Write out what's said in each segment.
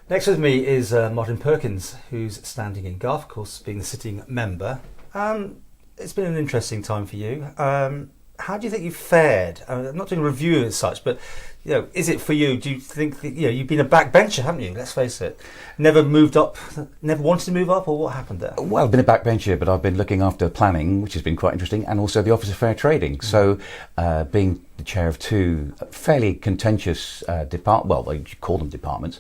Next with me is Martyn Perkins, who's standing in Garff, of course, being the sitting member. It's been an interesting time for you. How do you think you've fared? I'm not doing a review as such, but is it for you? Do you think that, you've been a backbencher, haven't you? Let's face it. Never moved up, never wanted to move up, or what happened there? Well, I've been a backbencher, but I've been looking after planning, which has been quite interesting, and also the Office of Fair Trading. So, being the chair of two fairly contentious you call them departments,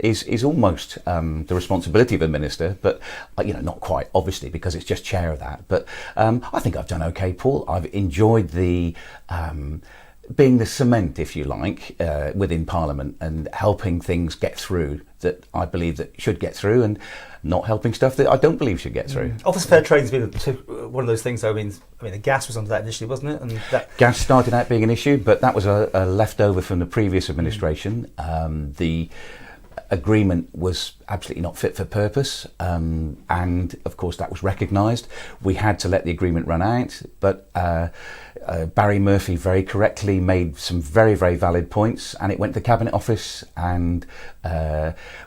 is almost the responsibility of a minister, but not quite, obviously, because it's just chair of that. But I think I've done okay, Paul. I've enjoyed the being the cement, if you like, within Parliament and helping things get through that I believe that should get through, and not helping stuff that I don't believe should get through. Office of Fair Trading's been one of those things, though. I mean, the gas was under that initially, wasn't it? And that gas started out being an issue, but that was a leftover from the previous administration. The agreement was absolutely not fit for purpose, and of course that was recognised. We had to let the agreement run out, but Barry Murphy very correctly made some very, very valid points, and it went to the Cabinet Office, and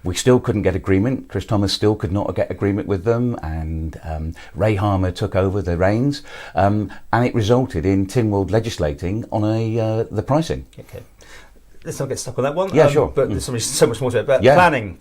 we still couldn't get agreement. Chris Thomas still could not get agreement with them, and Ray Harmer took over the reins, and it resulted in Tynwald legislating on the pricing. Okay. Let's not get stuck on that one. Yeah, sure. But there's so much more to it. But planning.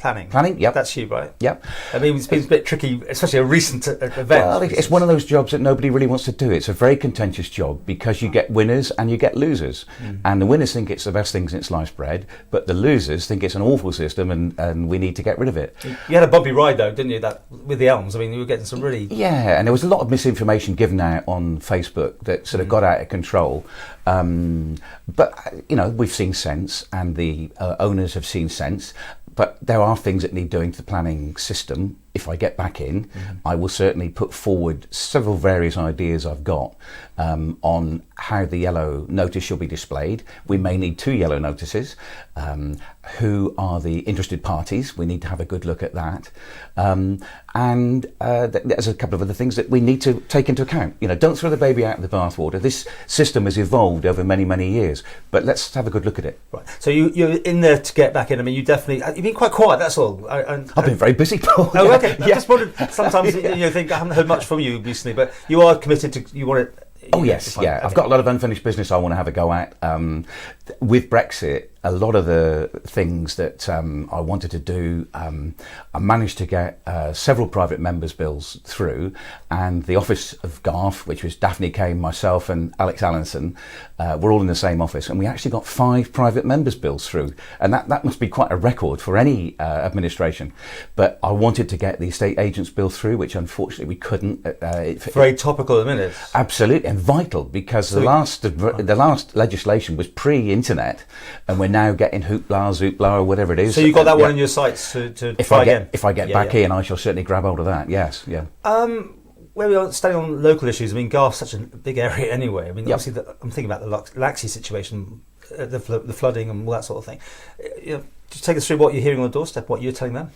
Yep. That's you, right? Yep. I mean, it's been a bit tricky, especially a recent event. Well, it's one of those jobs that nobody really wants to do. It's a very contentious job because you get winners and you get losers. And the winners think it's the best thing since sliced bread, but the losers think it's an awful system and we need to get rid of it. You had a bumpy ride, though, didn't you, that with the elms? I mean, you were getting some really... Yeah, and there was a lot of misinformation given out on Facebook that sort of got out of control. But we've seen sense, and the owners have seen sense, but there are things that need doing to the planning system. If I get back in, I will certainly put forward several various ideas I've got on how the yellow notice should be displayed. We may need 2 yellow notices. Who are the interested parties? We need to have a good look at that. And there's a couple of other things that we need to take into account. Don't throw the baby out with the bathwater. This system has evolved over many, many years, but let's have a good look at it. Right. So you're in there to get back in. I mean, you've been quite quiet, that's all. I've been very busy, Paul. Oh, okay. I just wondered, sometimes you think I haven't heard much from you recently, but you are committed to, you want it. Oh yes, yeah. Okay. I've got a lot of unfinished business I want to have a go at. With Brexit, a lot of the things that I wanted to do, I managed to get several private members' bills through, and the office of Garff, which was Daphne Kane, myself and Alex Allinson, we're all in the same office, and we actually got 5 private members' bills through, and that must be quite a record for any administration. But I wanted to get the estate agents' bill through, which unfortunately we couldn't. Very topical at the minute. Absolutely, and vital, because the last legislation was pre-internet, and we're now getting Zoopla, or whatever it is. So you got that one in your sights to try again? If I get back in, I shall certainly grab hold of that, yes. Yeah. Where we are staying on local issues, I mean, Garff's such a big area anyway. I mean, obviously, I'm thinking about the Laxey situation, the flooding and all that sort of thing. Just take us through what you're hearing on the doorstep, what you're telling them.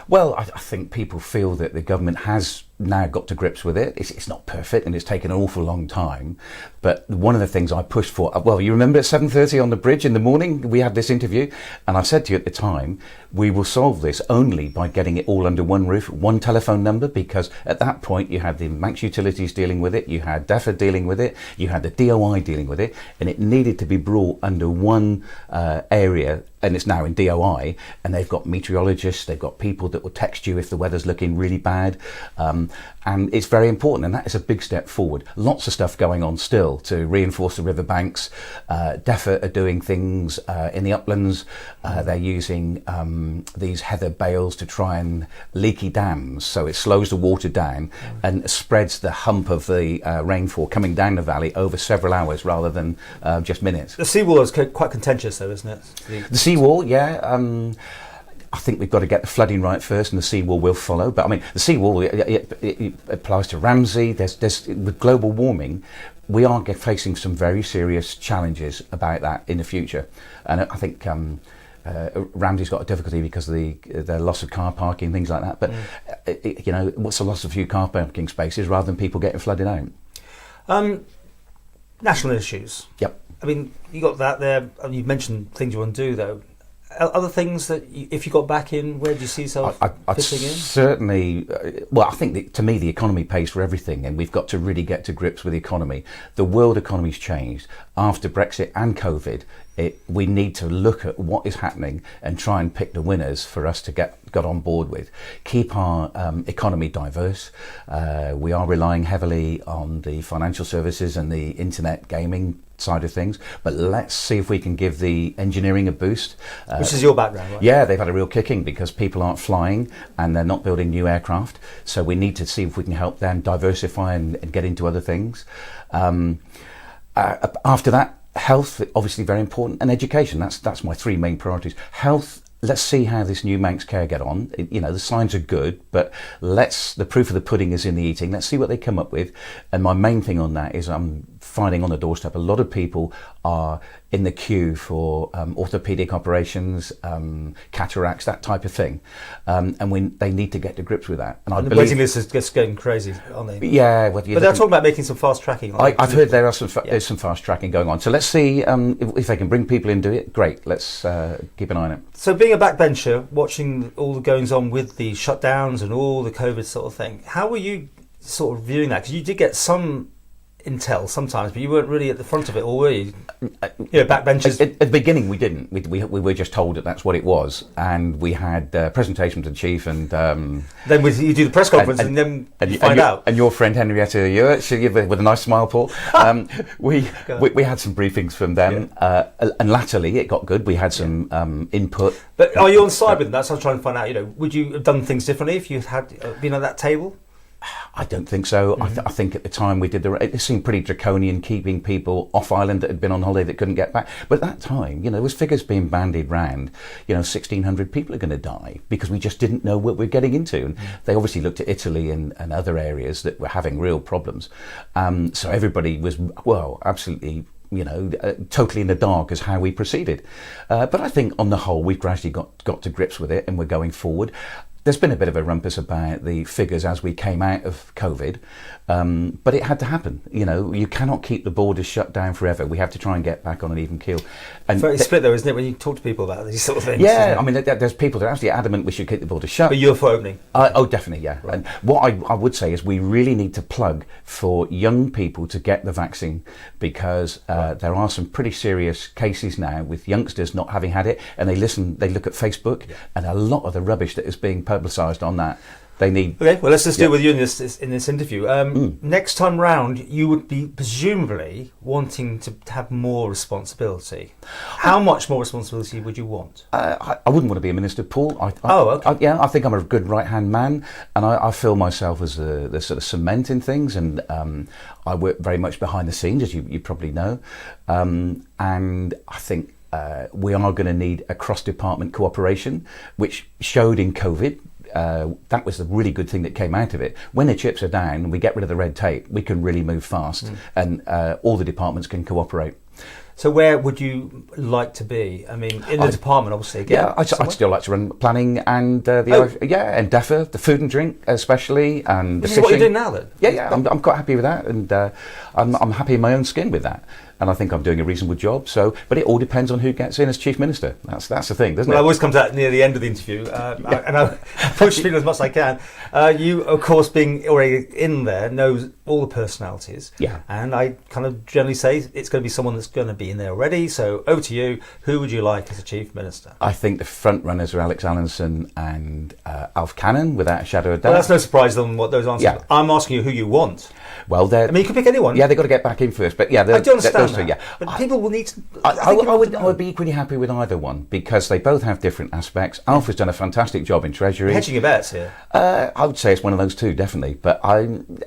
Well, I think people feel that the government has now got to grips with it. It's not perfect, and it's taken an awful long time. But one of the things I pushed for, well, you remember at 7:30 on the bridge in the morning, we had this interview, and I said to you at the time, we will solve this only by getting it all under one roof, one telephone number, because at that point you had the Manx Utilities dealing with it, you had DEFA dealing with it, you had the DOI dealing with it, and it needed to be brought under one area. And it's now in DOI, and they've got meteorologists, they've got people that will text you if the weather's looking really bad, and it's very important, and that is a big step forward. Lots of stuff going on still to reinforce the riverbanks. DEFA are doing things in the uplands. They're using these heather bales to try and leaky dams, so it slows the water down and spreads the hump of the rainfall coming down the valley over several hours rather than just minutes. The seawall is quite contentious, though, isn't it? The seawall, yeah. I think we've got to get the flooding right first, and the seawall will follow. But I mean, the seawall it applies to Ramsey. There's with global warming, we are facing some very serious challenges about that in the future, and I think Ramsey's got a difficulty because of the loss of car parking, things like that. But what's the loss of a few car parking spaces rather than people getting flooded out? National issues. Yep. I mean, you got that there, and you've mentioned things you want to do, though. other things that if you got back in, where do you see yourself I'd fitting in? certainly, well, I think to me the economy pays for everything, and we've got to really get to grips with the economy. The world economy's changed after Brexit and COVID. We need to look at what is happening and try and pick the winners for us to get on board with. Keep our economy diverse. We are relying heavily on the financial services and the internet gaming side of things, but let's see if we can give the engineering a boost. Which is your background, right? Yeah, they've had a real kicking because people aren't flying and they're not building new aircraft. So we need to see if we can help them diversify and get into other things. After that, health, obviously very important, and education. That's my three main priorities. Health. Let's see how this new Manx Care get on. The signs are good, but the proof of the pudding is in the eating. Let's see what they come up with. And my main thing on that is I'm finding on the doorstep a lot of people are in the queue for orthopedic operations, cataracts, that type of thing. And they need to get to grips with that. And the waiting list is just getting crazy, aren't they? Yeah. But they're talking about making some fast tracking. I've heard there's some fast tracking going on. So let's see if they can bring people into it. Great. Let's keep an eye on it. So being a backbencher, watching all the goings on with the shutdowns and all the COVID sort of thing, how were you sort of viewing that? Because you did get some intel sometimes, but you weren't really at the front of it, or were you? Backbenchers. At the beginning, we didn't. We were just told that that's what it was, and we had a presentation to the chief, and then you do the press conference, and then you find out. And your friend Henrietta Ewart, with a nice smile, Paul. We had some briefings from them, and latterly it got good. We had some input. But are you on side with them? That's what I was trying to find out. Would you have done things differently if you had been at that table? I don't think so. Mm-hmm. I think at the time we did it seemed pretty draconian, keeping people off island that had been on holiday that couldn't get back. But at that time, there was figures being bandied round. 1,600 people are going to die because we just didn't know what we're getting into. And they obviously looked at Italy and other areas that were having real problems. So everybody was, absolutely, totally in the dark as how we proceeded. But I think on the whole, we've gradually got to grips with it, and we're going forward. There's been a bit of a rumpus about the figures as we came out of COVID, but it had to happen. You cannot keep the borders shut down forever. We have to try and get back on an even keel. And very split though, isn't it, when you talk to people about these sort of things? Yeah, I mean, there's people that are absolutely adamant we should keep the borders shut. But you're for opening? Oh, definitely, yeah. Right. And what I would say is we really need to plug for young people to get the vaccine, because there are some pretty serious cases now with youngsters not having had it, and they look at Facebook, and a lot of the rubbish that is being publicised on that. They need. Okay, well, let's just deal with you in this interview. Next time round, you would be presumably wanting to have more responsibility. How much more responsibility would you want? I wouldn't want to be a minister, Paul. Okay. I think I'm a good right-hand man, and I feel myself as the sort of cement in things, and I work very much behind the scenes, as you probably know, and I think we are going to need a cross-department cooperation, which showed in COVID. That was the really good thing that came out of it. When the chips are down and we get rid of the red tape, we can really move fast, and all the departments can cooperate. So where would you like to be? I mean, in the department, obviously. Again, I'd still like to run planning and and DEFRA, the food and drink especially, and Which the is what you're fishing. doing now, then. Yeah, I'm quite happy with that, and I'm happy in my own skin with that. And I think I'm doing a reasonable job. But it all depends on who gets in as chief minister. That's the thing, doesn't it? Well, it always comes out near the end of the interview, and I push people as much as I can. You, of course, being already in there, knows all the personalities. Yeah. And I kind of generally say it's going to be someone that's going to be in there already. So over to you. Who would you like as a chief minister? I think the front runners are Alex Allinson and Alf Cannon, without a shadow of doubt. Well, that's no surprise on what those answers. Yeah. I'm asking you who you want. Well, you can pick anyone. Yeah, they've got to get back in first. But yeah, I do understand that. Yeah. But people will need to. I would be equally happy with either one, because they both have different aspects. Alf has done a fantastic job in Treasury. You're hedging your bets here. I would say it's one of those two, definitely. But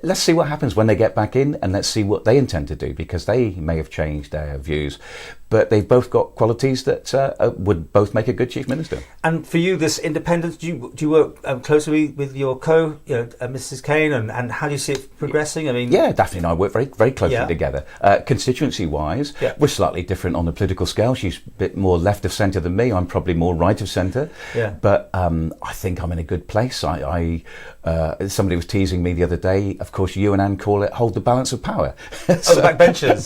let's see what happens when they get back in, and let's see what they intend to do, because they may have changed their views. But they've both got qualities that would both make a good chief minister. And for you, this independence, do you work closely with your Mrs. Kane, and how do you see it progressing? I mean, yeah, Daphne and I work very, very closely together. Constituency-wise, we're slightly different on the political scale. She's a bit more left of centre than me. I'm probably more right of centre. Yeah. But I think I'm in a good place. Somebody was teasing me the other day. Of course, you and Anne call it hold the balance of power. So, the backbenchers.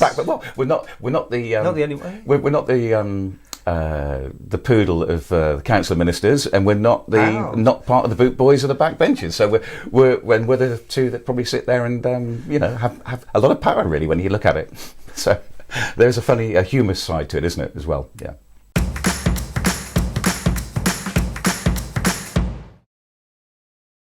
We're not the not the only way. We're not the the poodle of the council of ministers, and we're not not part of the boot boys or the backbenchers. So we're the two that probably sit there and have a lot of power really when you look at it. So there's a humorous side to it, isn't it, as well? Yeah.